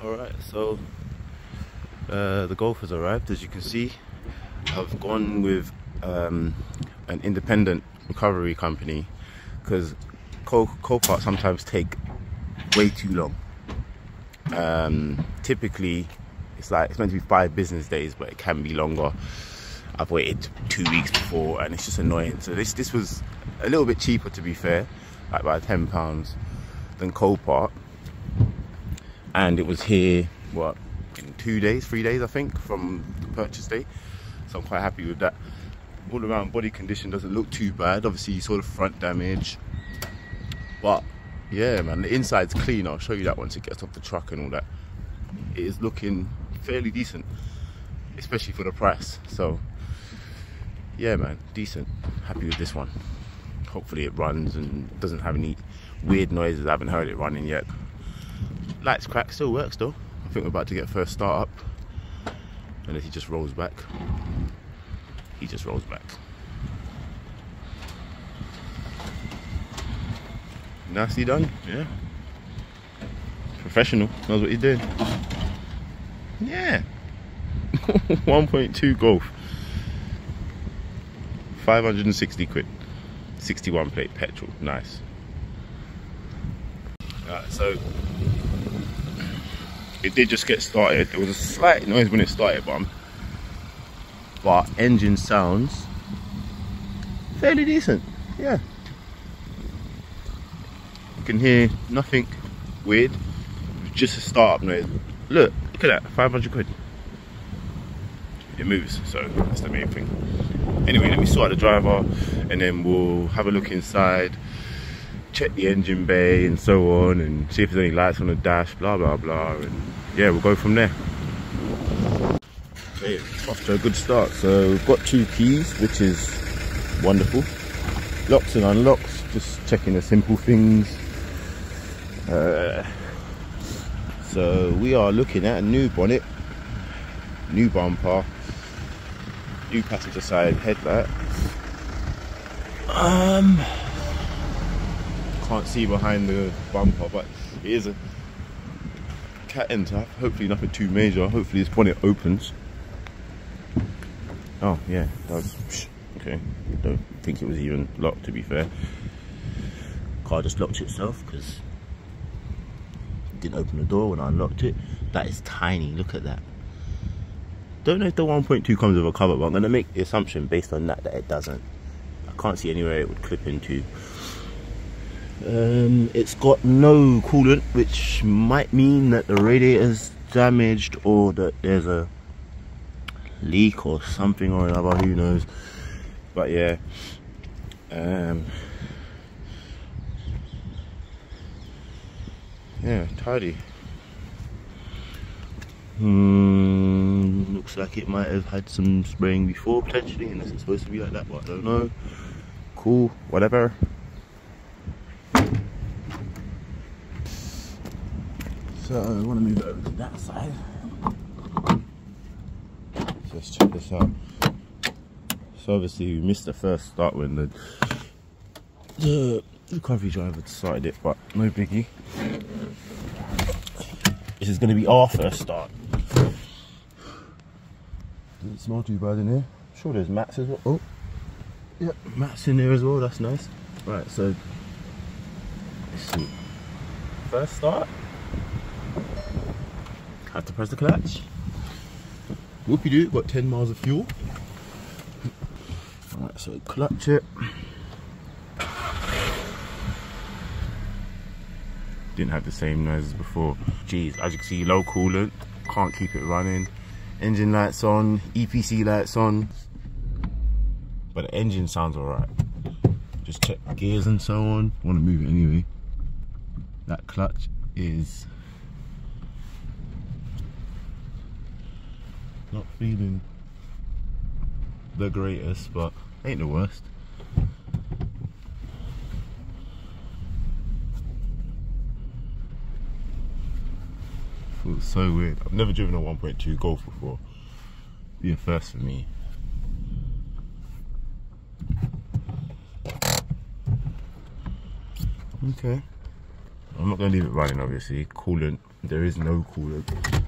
Alright, so the Golf has arrived. As you can see, I've gone with an independent recovery company because Copart sometimes take way too long. Typically it's meant to be 5 business days, but it can be longer. I've waited 2 weeks before and it's just annoying. So this was a little bit cheaper, to be fair, like by £10 than Copart, and it was here what, in 2 days, 3 days I think from the purchase date. So I'm quite happy with that. All around body condition doesn't look too bad. Obviously you saw the front damage, but yeah man, the inside's clean. I'll show you that once it gets off the truck and all that. It is looking fairly decent, especially for the price. So yeah man, decent. Happy with this one. Hopefully it runs and doesn't have any weird noises. I haven't heard it running yet. Lights crack, still works though. I think we're about to get first start up, unless he just rolls back. He just rolls back. Nicely done, yeah. Professional, knows what he's doing. Yeah. 1.2 Golf. 560 quid. 61 plate petrol, nice. Alright, so it did just get started. There was a slight noise when it started, but engine sounds fairly decent. Yeah, you can hear nothing weird, just a startup noise. Look at that, 500 quid. It moves, so that's the main thing. Anyway, let me sort out the driver and then we'll have a look inside, check the engine bay and so on, and see if there's any lights on the dash, blah blah blah, and yeah, we'll go from there. Okay, off to a good start. So we've got 2 keys, which is wonderful. Locks and unlocks, just checking the simple things. So we are looking at a new bonnet, new bumper, new passenger side headlight. Can't see behind the bumper, but it is a cat enter. Hopefully nothing too major. Hopefully this bonnet opens. Oh yeah, it does. Okay, don't think it was even locked, to be fair. Car just locked itself because it didn't open the door when I unlocked it. That is tiny, look at that. Don't know if the 1.2 comes with a cover, but I'm going to make the assumption based on that it doesn't. I can't see anywhere it would clip into. It's got no coolant, which might mean that the radiator's damaged or that there's a leak or something or another, who knows. But yeah, yeah, tidy. Looks like it might have had some spraying before potentially, unless it's supposed to be like that, but I don't know. Cool, whatever. So I want to move it over to that side. So let's check this out. So obviously we missed the first start when the recovery driver started it, but no biggie. This is going to be our first start. Doesn't smell too bad in here. I'm sure there's mats as well. Oh, yeah, mats in there as well. That's nice. Right, so let's see. First start. Have to press the clutch. Whoopie doo, got 10 miles of fuel. Alright, so clutch it. Didn't have the same noise as before. Jeez, as you can see, low coolant, can't keep it running. Engine lights on, EPC lights on, but the engine sounds alright. Just check gears and so on. Want to move it anyway. That clutch is not feeling the greatest, but ain't the worst. Feels so weird. I've never driven a 1.2 Golf before. Be a first for me. Okay. I'm not going to leave it running, obviously. Coolant There is no coolant.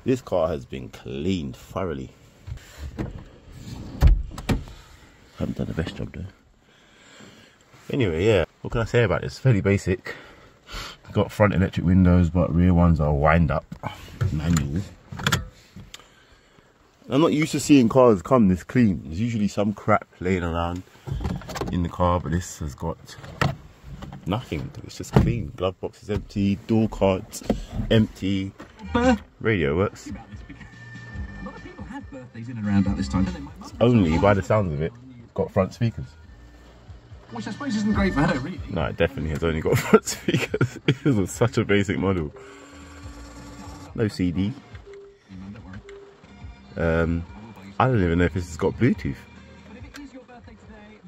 This car has been cleaned thoroughly. Haven't done the best job though. Anyway, yeah, what can I say about this? Fairly basic. Got front electric windows, but rear ones are wind up, manual. I'm not used to seeing cars come this clean. There's usually some crap laying around in the car, but this has got nothing. It's just clean. Glove box is empty, door cards empty. Radio works. A lot of people had birthdays in and around about this time. It's only, by the sounds of it, got front speakers. Which I suppose isn't great for her, really. No, it definitely has only got front speakers. It was such a basic model. No CD. I don't even know if this has got Bluetooth.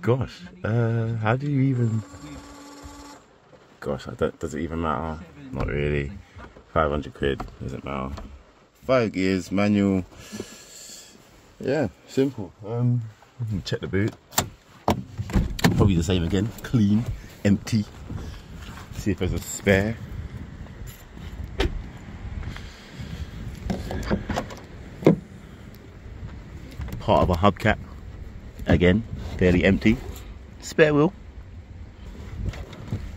Gosh, how do you even... Gosh, does it even matter? Not really. 500 quid, doesn't matter. 5 gears, manual. Yeah, simple. Check the boot. Probably the same again. Clean, empty. See if there's a spare. Part of a hubcap. Again, fairly empty. Spare wheel.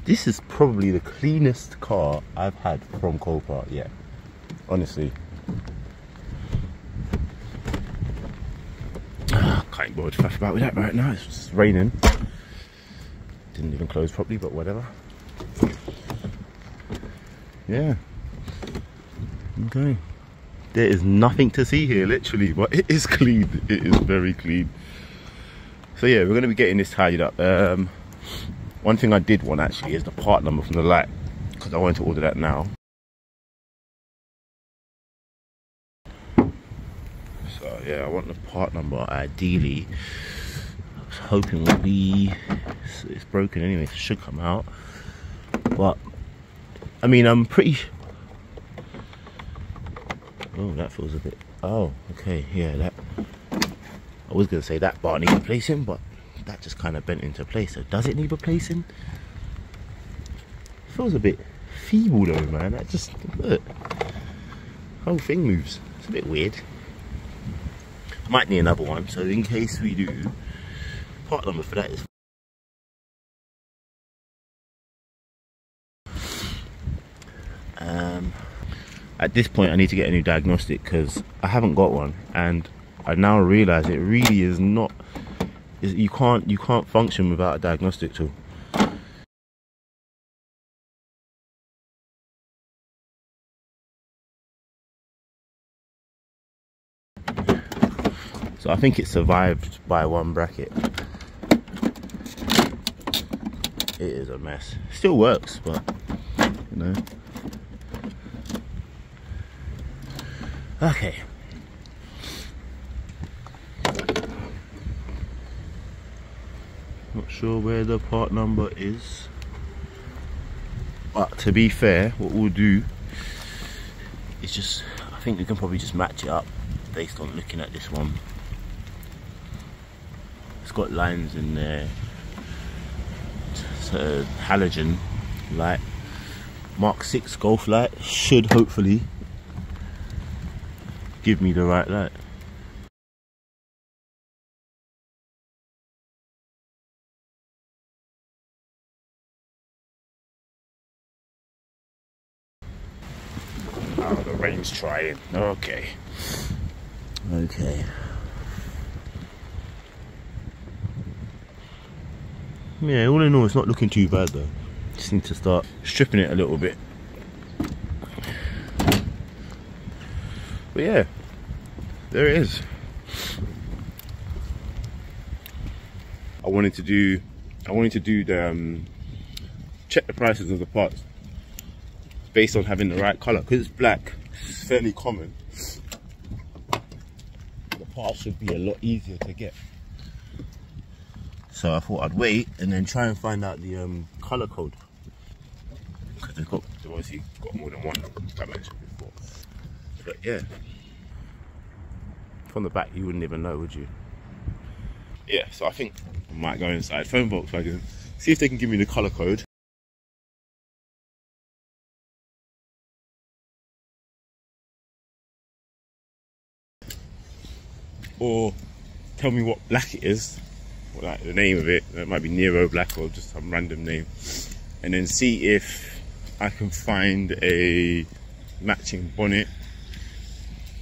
This is probably the cleanest car I've had from Copart yet. Honestly. Can't bother to faff about with that right now. It's just raining. Didn't even close properly, but whatever. Yeah. Okay. There is nothing to see here, literally, but it is clean. It is very clean. So yeah, we're going to be getting this tidied up. One thing I did want actually is the part number from the light, because I wanted to order that now. So yeah, I want the part number ideally. I was hoping would be, it's broken anyway, so it should come out. But I mean, I'm pretty. Oh, that feels a bit. Oh, okay, yeah. That. I was gonna say that bar needs replacing, but that just kind of bent into place. So does it need replacing? Feels a bit feeble though, man. That just look. Whole thing moves. It's a bit weird. Might need another one. So in case we do, part number for that is. At this point I need to get a new diagnostic because I haven't got one, and I now realise it really is not. You can't function without a diagnostic tool. So I think it survived by one bracket. It is a mess. Still works, but you know. Okay. Not sure where the part number is, but to be fair, what we'll do is just, I think we can probably just match it up based on looking at this one. It's got lines in there. It's a halogen light. Mark 6 Golf light should hopefully give me the right light. Oh, the rain's trying. Okay. Okay. Yeah, all in all, it's not looking too bad though. Just need to start stripping it a little bit. But yeah, there it is. I wanted to do the check the prices of the parts based on having the right color, because it's black. It's fairly common. The parts should be a lot easier to get. So I thought I'd wait and then try and find out the color code, because they've obviously got more than one, like I mentioned before. But yeah, from the back you wouldn't even know, would you? Yeah, so I think I might go inside, phone Volkswagen, see if they can give me the color code. or tell me what black it is, or like the name of it. It might be Nero Black or just some random name, and then see if I can find a matching bonnet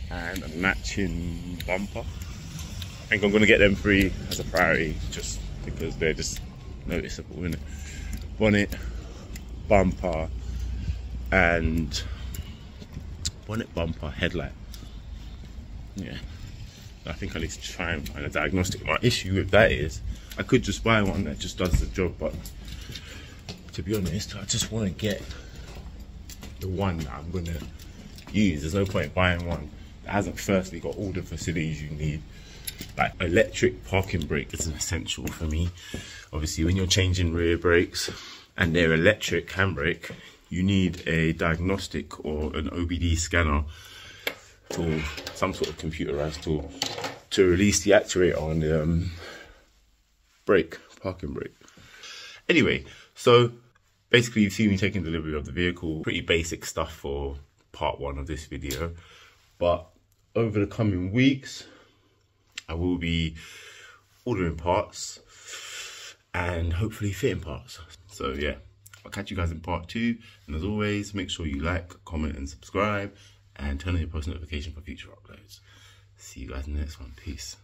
and a matching bumper. I think I'm gonna get them free as a priority, just because they're just noticeable, isn't it? Bonnet, bumper, and bonnet, bumper, headlight. Yeah, I think I need to try and find a diagnostic. My issue with that is I could just buy one that just does the job, but to be honest, I just want to get the one that I'm gonna use. There's no point buying one that hasn't firstly got all the facilities you need. Like electric parking brake is an essential for me. Obviously, when you're changing rear brakes and they're electric handbrake, you need a diagnostic or an OBD scanner tool, some sort of computerized tool, to release the actuator on the parking brake. Anyway, so basically you've seen me taking delivery of the vehicle. Pretty basic stuff for part one of this video, but over the coming weeks I will be ordering parts and hopefully fitting parts. So yeah, I'll catch you guys in part two, and as always, make sure you like, comment and subscribe, and turn on your post notification for future uploads. See you guys in the next one. Peace.